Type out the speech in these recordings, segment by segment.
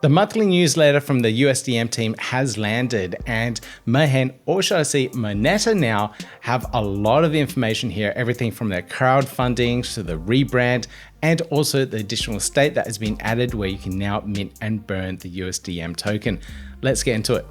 The monthly newsletter from the USDM team has landed, and Mehen, or should I say Moneta now, have a lot of information here, everything from their crowdfunding to the rebrand, and also the additional state that has been added where you can now mint and burn the USDM token. Let's get into it.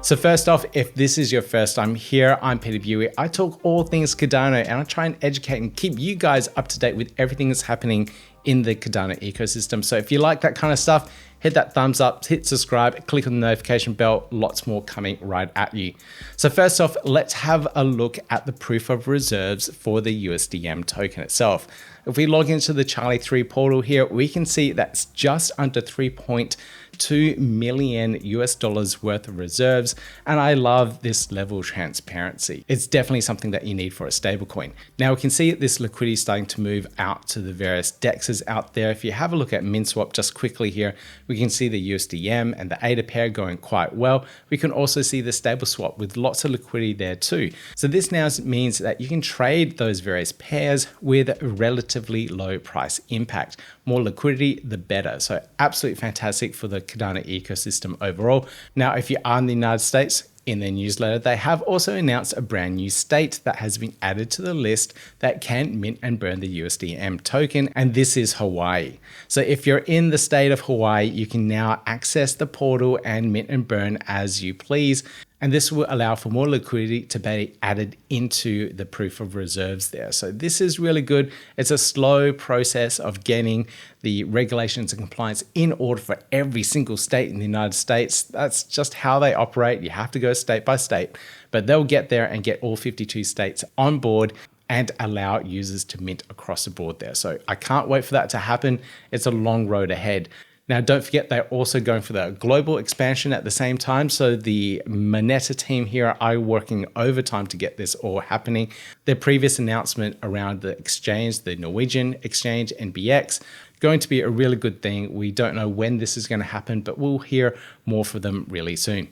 So first off, if this is your first time here, I'm Peter Buey. I talk all things Cardano and I try and educate and keep you guys up to date with everything that's happening in the Cardano ecosystem. So if you like that kind of stuff, hit that thumbs up, hit subscribe, click on the notification bell, lots more coming right at you. So first off, let's have a look at the proof of reserves for the USDM token itself. If we log into the Charlie 3 portal here, we can see that's just under 3.2 million US dollars worth of reserves. And I love this level of transparency. It's definitely something that you need for a stablecoin. Now we can see this liquidity starting to move out to the various DEXes out there. If you have a look at MinSwap just quickly here, we can see the USDM and the ADA pair going quite well. We can also see the stable swap with lots of liquidity there too. So this now means that you can trade those various pairs with relatively low price impact. More liquidity, the better. So absolutely fantastic for the Cardano ecosystem overall. Now, if you are in the United States, in their newsletter, they have also announced a brand new state that has been added to the list that can mint and burn the USDM token, and this is Hawaii. So if you're in the state of Hawaii, you can now access the portal and mint and burn as you please. And this will allow for more liquidity to be added into the proof of reserves there. So this is really good. It's a slow process of getting the regulations and compliance in order for every single state in the United States. That's just how they operate. You have to go state by state, but they'll get there and get all 52 states on board and allow users to mint across the board there. So I can't wait for that to happen. It's a long road ahead. Now, don't forget, they're also going for the global expansion at the same time. So the Moneta team here are working overtime to get this all happening. Their previous announcement around the exchange, the Norwegian exchange, NBX, going to be a really good thing. We don't know when this is going to happen, but we'll hear more from them really soon.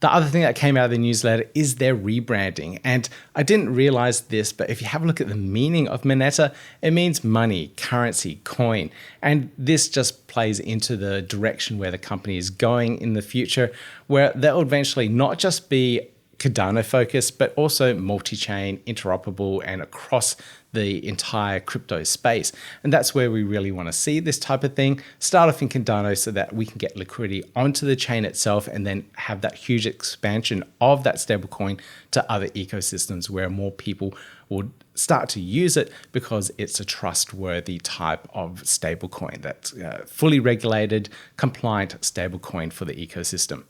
The other thing that came out of the newsletter is their rebranding. And I didn't realize this, but if you have a look at the meaning of Moneta, it means money, currency, coin. And this just plays into the direction where the company is going in the future, where they'll eventually not just be Cardano focused, but also multi-chain, interoperable, and across the entire crypto space. And that's where we really want to see this type of thing. Start off in Cardano so that we can get liquidity onto the chain itself and then have that huge expansion of that stablecoin to other ecosystems where more people will start to use it because it's a trustworthy type of stablecoin that's fully regulated, compliant stablecoin for the ecosystem.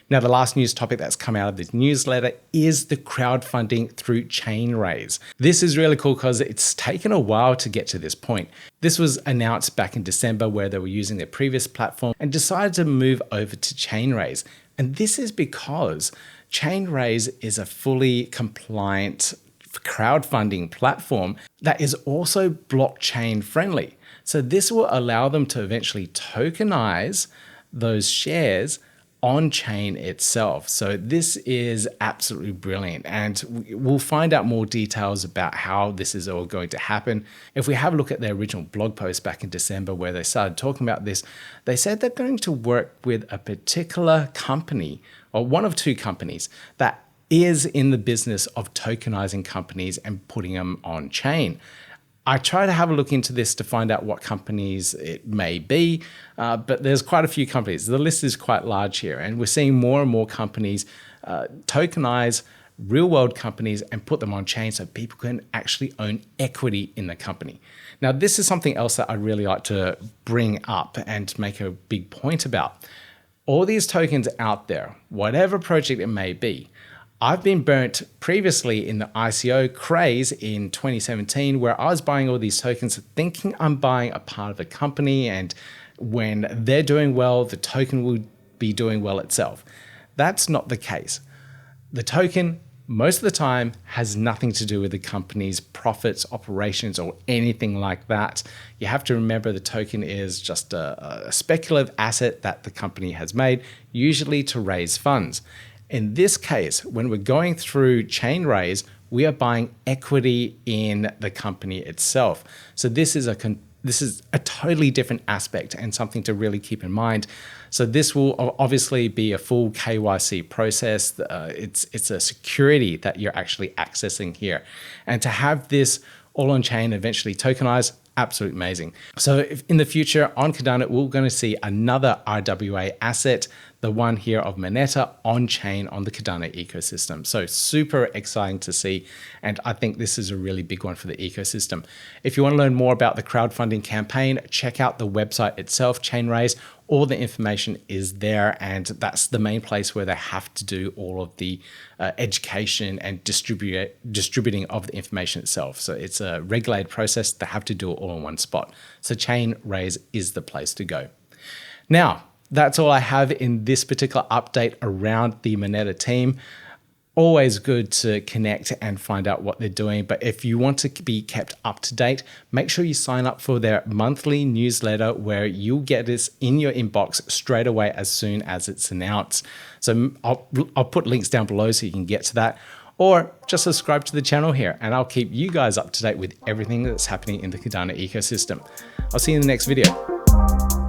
Now, the last news topic that's come out of this newsletter is the crowdfunding through ChainRaise. This is really cool because it's taken a while to get to this point. This was announced back in December where they were using their previous platform and decided to move over to ChainRaise. And this is because ChainRaise is a fully compliant crowdfunding platform that is also blockchain friendly. So this will allow them to eventually tokenize those shares on chain itself. So this is absolutely brilliant, and we'll find out more details about how this is all going to happen. If we have a look at their original blog post back in December where they started talking about this, they said they're going to work with a particular company, or one of two companies, that is in the business of tokenizing companies and putting them on chain. I try to have a look into this to find out what companies it may be, but there's quite a few companies. The list is quite large here, and we're seeing more and more companies tokenize real world companies and put them on chain so people can actually own equity in the company. Now, this is something else that I really like to bring up and make a big point about. All these tokens out there, whatever project it may be, I've been burnt previously in the ICO craze in 2017 where I was buying all these tokens thinking I'm buying a part of a company, and when they're doing well, the token will be doing well itself. That's not the case. The token, most of the time, has nothing to do with the company's profits, operations, or anything like that. You have to remember the token is just a speculative asset that the company has made, usually to raise funds. In this case, when we're going through ChainRaise, we are buying equity in the company itself. So this is a totally different aspect and something to really keep in mind. So this will obviously be a full KYC process. It's a security that you're actually accessing here. And to have this all on chain, eventually tokenized, absolutely amazing. So if in the future on Cardano, we're going to see another RWA asset, the one here of Moneta on chain on the Cardano ecosystem. So super exciting to see. And I think this is a really big one for the ecosystem. If you want to learn more about the crowdfunding campaign, check out the website itself, ChainRaise. All the information is there, and that's the main place where they have to do all of the education and distributing of the information itself. So it's a regulated process. They have to do it all in one spot. So ChainRaise is the place to go. Now, that's all I have in this particular update around the Moneta team. Always good to connect and find out what they're doing. But if you want to be kept up to date, make sure you sign up for their monthly newsletter where you'll get this in your inbox straight away as soon as it's announced. So I'll put links down below so you can get to that. Or just subscribe to the channel here and I'll keep you guys up to date with everything that's happening in the Cardano ecosystem. I'll see you in the next video.